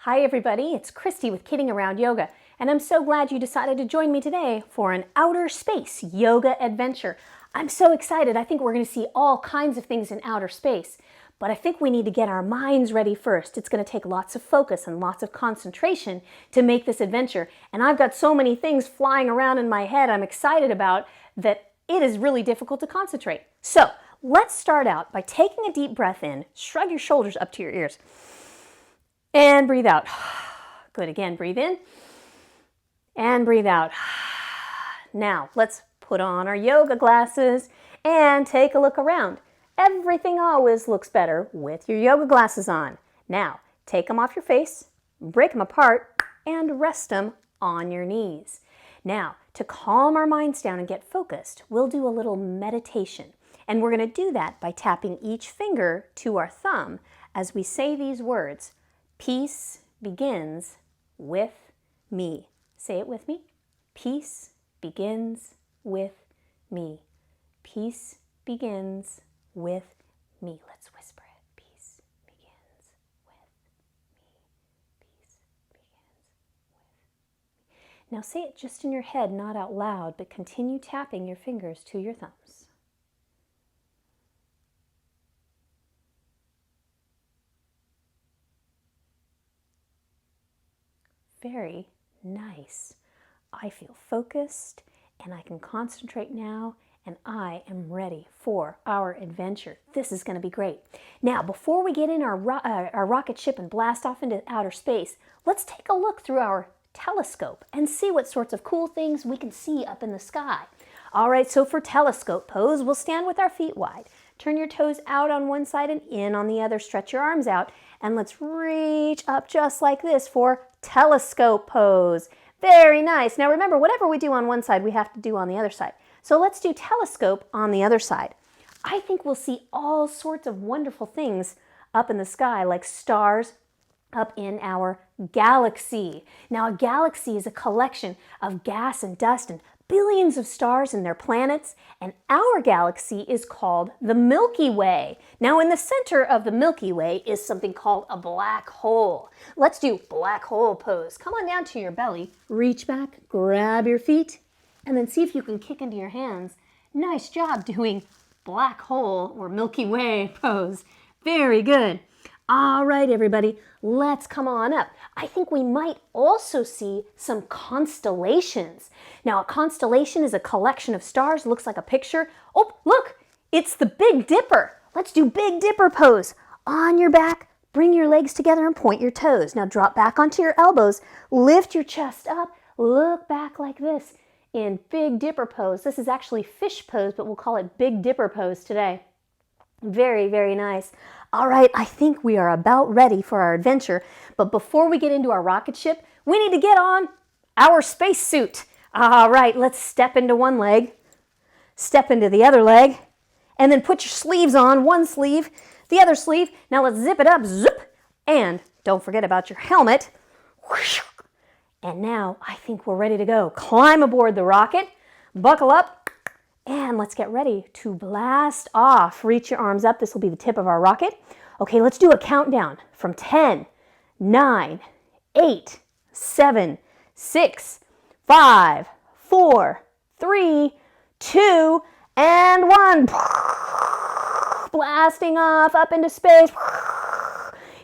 Hi everybody, it's Christy with Kidding Around Yoga, and I'm so glad you decided to join me today for an outer space yoga adventure. I'm so excited. I think we're going to see all kinds of things in outer space, but I think we need to get our minds ready first. It's going to take lots of focus and lots of concentration to make this adventure, and I've got so many things flying around in my head I'm excited about that it is really difficult to concentrate. So let's start out by taking a deep breath in, shrug your shoulders up to your ears, and breathe out. Good. Again, breathe in and breathe out. Now, let's put on our yoga glasses and take a look around. Everything always looks better with your yoga glasses on. Now, take them off your face, break them apart, and rest them on your knees. Now, to calm our minds down and get focused, we'll do a little meditation. And we're going to do that by tapping each finger to our thumb as we say these words. Peace begins with me. Say it with me. Peace begins with me. Peace begins with me. Let's whisper it. Peace begins with me. Peace begins with me. Now say it just in your head, not out loud, but continue tapping your fingers to your thumbs. Very nice. I feel focused and I can concentrate now, and I am ready for our adventure. This is going to be great. Now, before we get in our rocket ship and blast off into outer space, let's take a look through our telescope and see what sorts of cool things we can see up in the sky. All right, so for telescope pose, we'll stand with our feet wide. Turn your toes out on one side and in on the other. Stretch your arms out, and let's reach up just like this for telescope pose. Very nice. Now remember, whatever we do on one side, we have to do on the other side. So let's do telescope on the other side. I think we'll see all sorts of wonderful things up in the sky, like stars up in our galaxy. Now, a galaxy is a collection of gas and dust and billions of stars and their planets, and our galaxy is called the Milky Way. Now, in the center of the Milky Way is something called a black hole. Let's do black hole pose. Come on down to your belly, reach back, grab your feet, and then see if you can kick into your hands. Nice job doing black hole or Milky Way pose. Very good. All right, everybody, let's come on up. I think we might also see some constellations. Now, a constellation is a collection of stars. Looks like a picture. Oh, look, it's the Big Dipper. Let's do Big Dipper pose. On your back, bring your legs together and point your toes. Now, drop back onto your elbows. Lift your chest up. Look back like this in Big Dipper pose. This is actually fish pose, but we'll call it Big Dipper pose today. Very, very nice. All right, I think we are about ready for our adventure, but before we get into our rocket ship, we need to get on our spacesuit. All right, let's step into one leg, step into the other leg, and then put your sleeves on, one sleeve, the other sleeve. Now let's zip it up, zip, and don't forget about your helmet. And now I think we're ready to go. Climb aboard the rocket, buckle up, and let's get ready to blast off. Reach your arms up. This will be the tip of our rocket. Okay, let's do a countdown from 10, 9, 8, 7, 6, 5, 4, 3, 2, and 1. Blasting off up into space.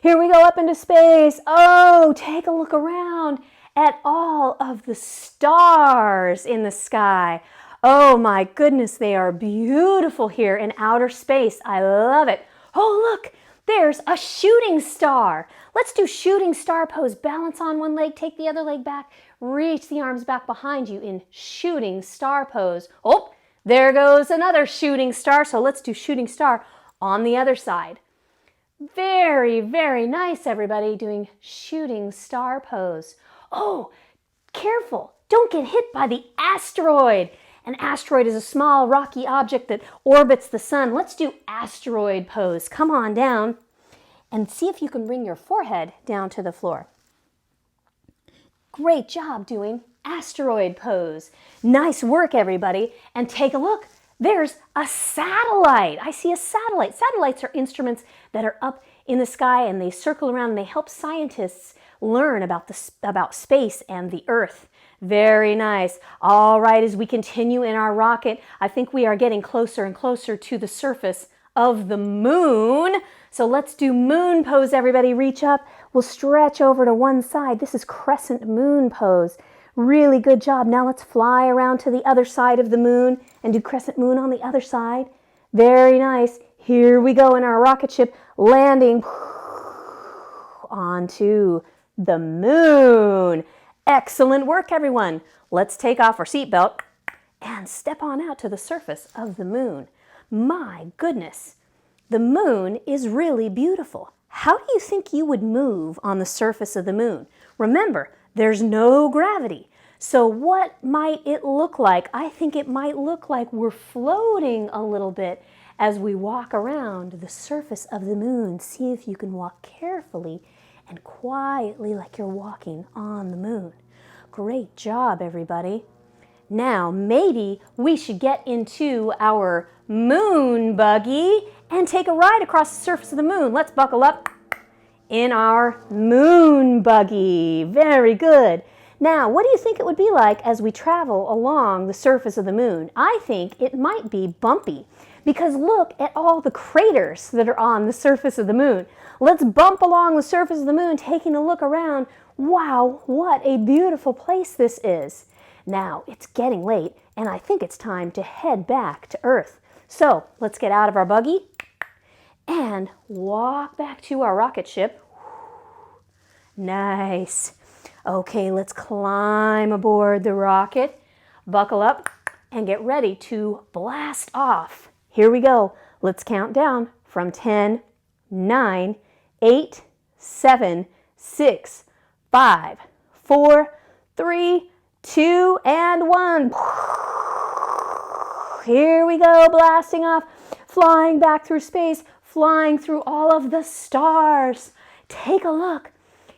Here we go up into space. Oh, take a look around at all of the stars in the sky. Oh my goodness, they are beautiful here in outer space. I love it. Oh, look, there's a shooting star. Let's do shooting star pose. Balance on one leg, take the other leg back, reach the arms back behind you in shooting star pose. Oh, there goes another shooting star. So let's do shooting star on the other side. Very, very nice, everybody, doing shooting star pose. Oh, careful. Don't get hit by the asteroid. An asteroid is a small rocky object that orbits the sun. Let's do asteroid pose. Come on down and see if you can bring your forehead down to the floor. Great job doing asteroid pose. Nice work, everybody. And take a look. There's a satellite. I see a satellite. Satellites are instruments that are up in the sky and they circle around and they help scientists learn about space and the Earth. Very nice. All right, as we continue in our rocket, I think we are getting closer and closer to the surface of the moon. So let's do moon pose, everybody. Reach up. We'll stretch over to one side. This is crescent moon pose. Really good job. Now let's fly around to the other side of the moon and do crescent moon on the other side. Very nice. Here we go in our rocket ship, landing onto the moon. Excellent work, everyone. Let's take off our seatbelt and step on out to the surface of the moon. My goodness, the moon is really beautiful. How do you think you would move on the surface of the moon? Remember, there's no gravity. So what might it look like? I think it might look like we're floating a little bit as we walk around the surface of the moon. See if you can walk carefully and quietly like you're walking on the moon. Great job, everybody. Now, maybe we should get into our moon buggy and take a ride across the surface of the moon. Let's buckle up in our moon buggy. Very good. Now, what do you think it would be like as we travel along the surface of the moon? I think it might be bumpy because look at all the craters that are on the surface of the moon. Let's bump along the surface of the moon, taking a look around. Wow, what a beautiful place this is. Now, it's getting late, and I think it's time to head back to Earth. So, let's get out of our buggy and walk back to our rocket ship. Nice. Okay, let's climb aboard the rocket, buckle up, and get ready to blast off. Here we go. Let's count down from 10, 9, 8, 7, 6, 5, 4, 3, 2, and 1. Here we go, blasting off, flying back through space, flying through all of the stars. Take a look.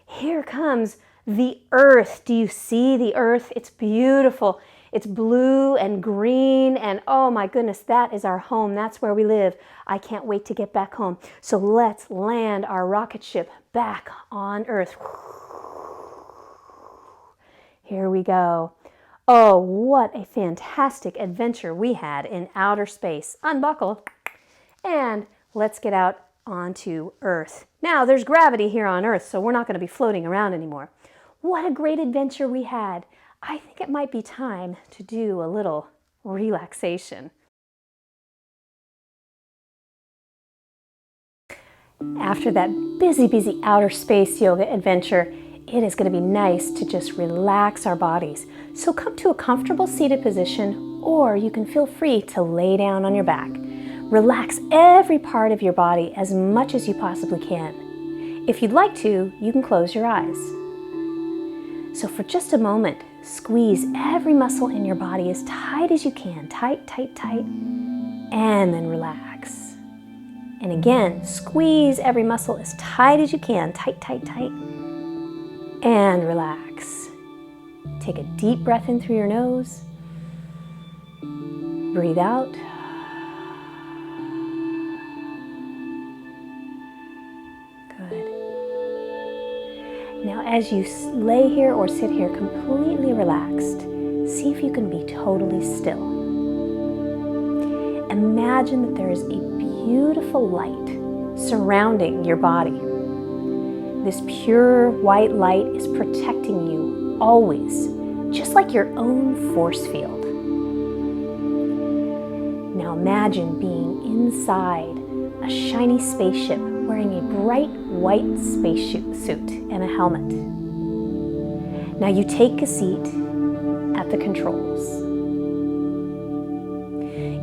Here comes the Earth. Do you see the Earth? It's beautiful. It's blue and green, and oh my goodness, that is our home. That's where we live. I can't wait to get back home. So let's land our rocket ship back on Earth. Here we go. Oh, what a fantastic adventure we had in outer space. Unbuckle and let's get out onto Earth. Now, there's gravity here on Earth, so we're not going to be floating around anymore. What a great adventure we had. I think it might be time to do a little relaxation. After that busy outer space yoga adventure, it is going to be nice to just relax our bodies. So come to a comfortable seated position, or you can feel free to lay down on your back. Relax every part of your body as much as you possibly can. If you'd like to, you can close your eyes. So for just a moment, squeeze every muscle in your body as tight as you can. Tight, tight, tight. And then relax. And again, squeeze every muscle as tight as you can. Tight, tight, tight. And relax. Take a deep breath in through your nose. Breathe out. Good. Now as you lay here or sit here completely relaxed, see if you can be totally still. Imagine that there is a beautiful light surrounding your body. This pure white light is protecting you always, just like your own force field. Now imagine being inside a shiny spaceship wearing a bright white spacesuit and a helmet. Now you take a seat at the controls.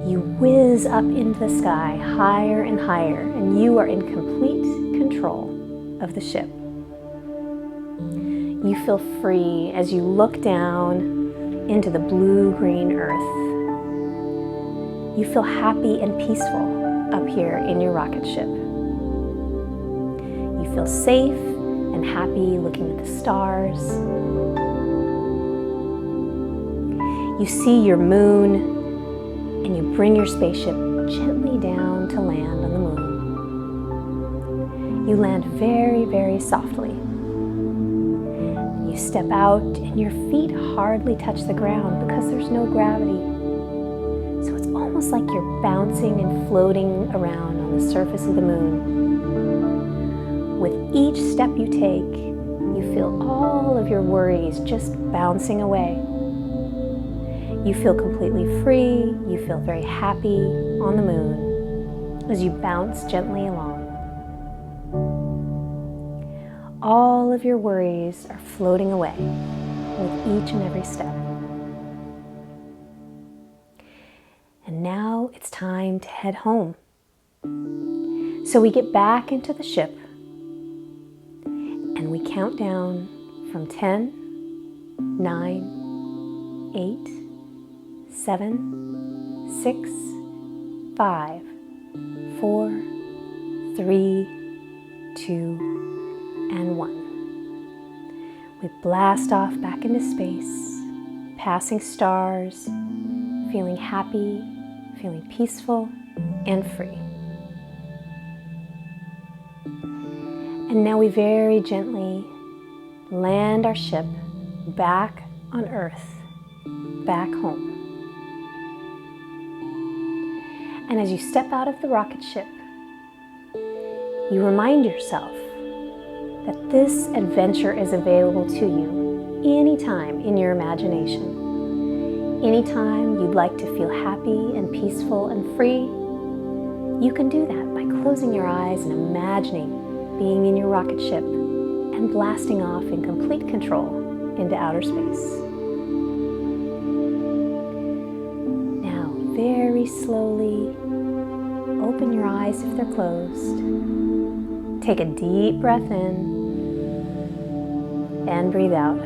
You whiz up into the sky higher and higher, and you are in complete control of the ship. You feel free as you look down into the blue-green earth. You feel happy and peaceful up here in your rocket ship. You feel safe and happy looking at the stars. You see your moon, and you bring your spaceship gently down to land on the moon. You land very, very softly. You step out and your feet hardly touch the ground because there's no gravity. So it's almost like you're bouncing and floating around on the surface of the moon. With each step you take, you feel all of your worries just bouncing away. You feel completely free, you feel very happy on the moon as you bounce gently along. All of your worries are floating away with each and every step. And now it's time to head home. So we get back into the ship and we count down from 10, 9, 8, 7, 6, 5, 4, 3, 2, and 1. We blast off back into space, passing stars, feeling happy, feeling peaceful and free. And now we very gently land our ship back on Earth, back home. And as you step out of the rocket ship, you remind yourself that this adventure is available to you anytime in your imagination. Anytime you'd like to feel happy and peaceful and free, you can do that by closing your eyes and imagining being in your rocket ship and blasting off in complete control into outer space. Now, very slowly, open your eyes if they're closed. Take a deep breath in and breathe out.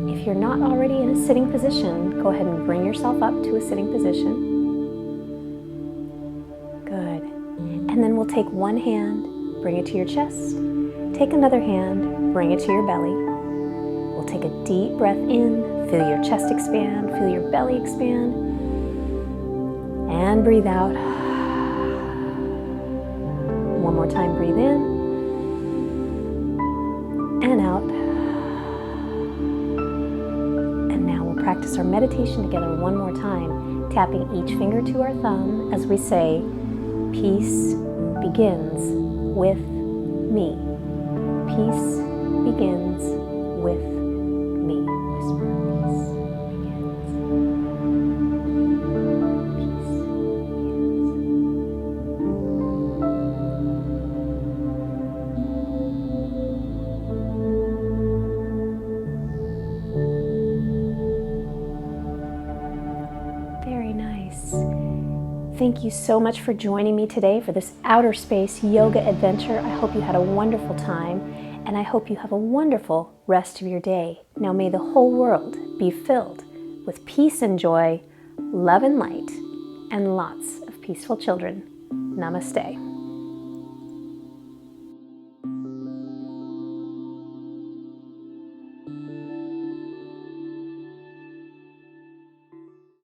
If you're not already in a sitting position, go ahead and bring yourself up to a sitting position. Good. And then we'll take one hand, bring it to your chest. Take another hand, bring it to your belly. We'll take a deep breath in, feel your chest expand, feel your belly expand, and breathe out. One more time, breathe in and out. And now we'll practice our meditation together one more time, tapping each finger to our thumb as we say, peace begins with me. Peace begins with me. Whisper, peace Thank you so much for joining me today for this outer space yoga adventure. I hope you had a wonderful time, and I hope you have a wonderful rest of your day. Now may the whole world be filled with peace and joy, love and light, and lots of peaceful children. Namaste.